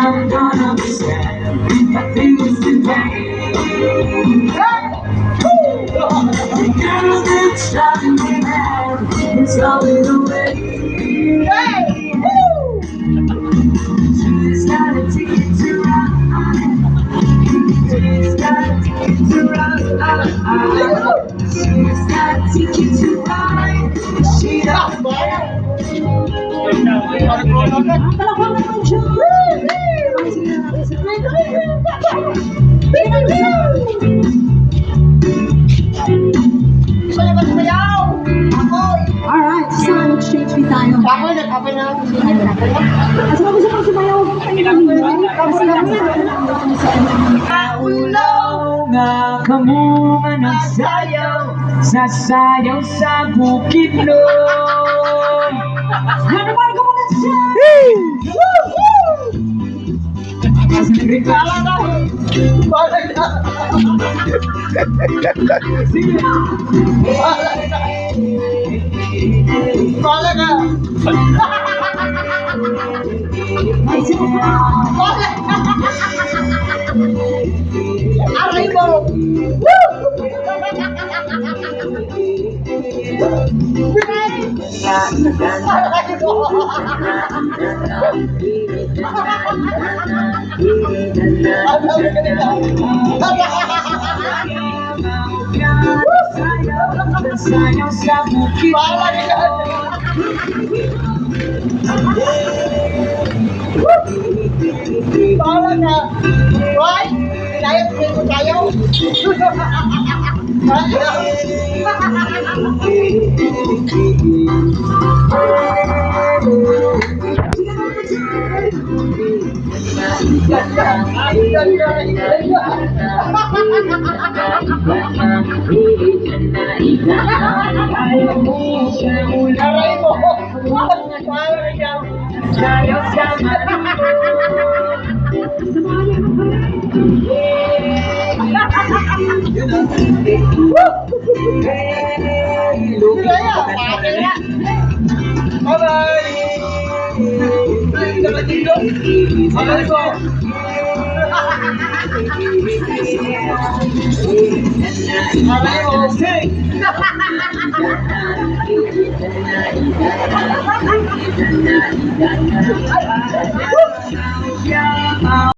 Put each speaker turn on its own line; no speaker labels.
I'm gonna be sad if I think it's today. The girl that's driving me mad is going away. She's got a ticket to ride. She's got a ticket to ride. She's got a ticket to ride. She don't
Alright, sa exchange fee tayo.
Kapoy na.
Kasi kung gusto mong sumayaw,
Ulaw nga kamo nga nagsayaw, sasayaw sa bukid no.
ano ba ko muna siya?
Bala na. Bala na. Bala na. Bala na. Aray mo.
Sayaw sa bukid.
Bala na. Bala na. Why? Pinayot ko tayo. Aray mo.
Sayaw sa
Aray mo.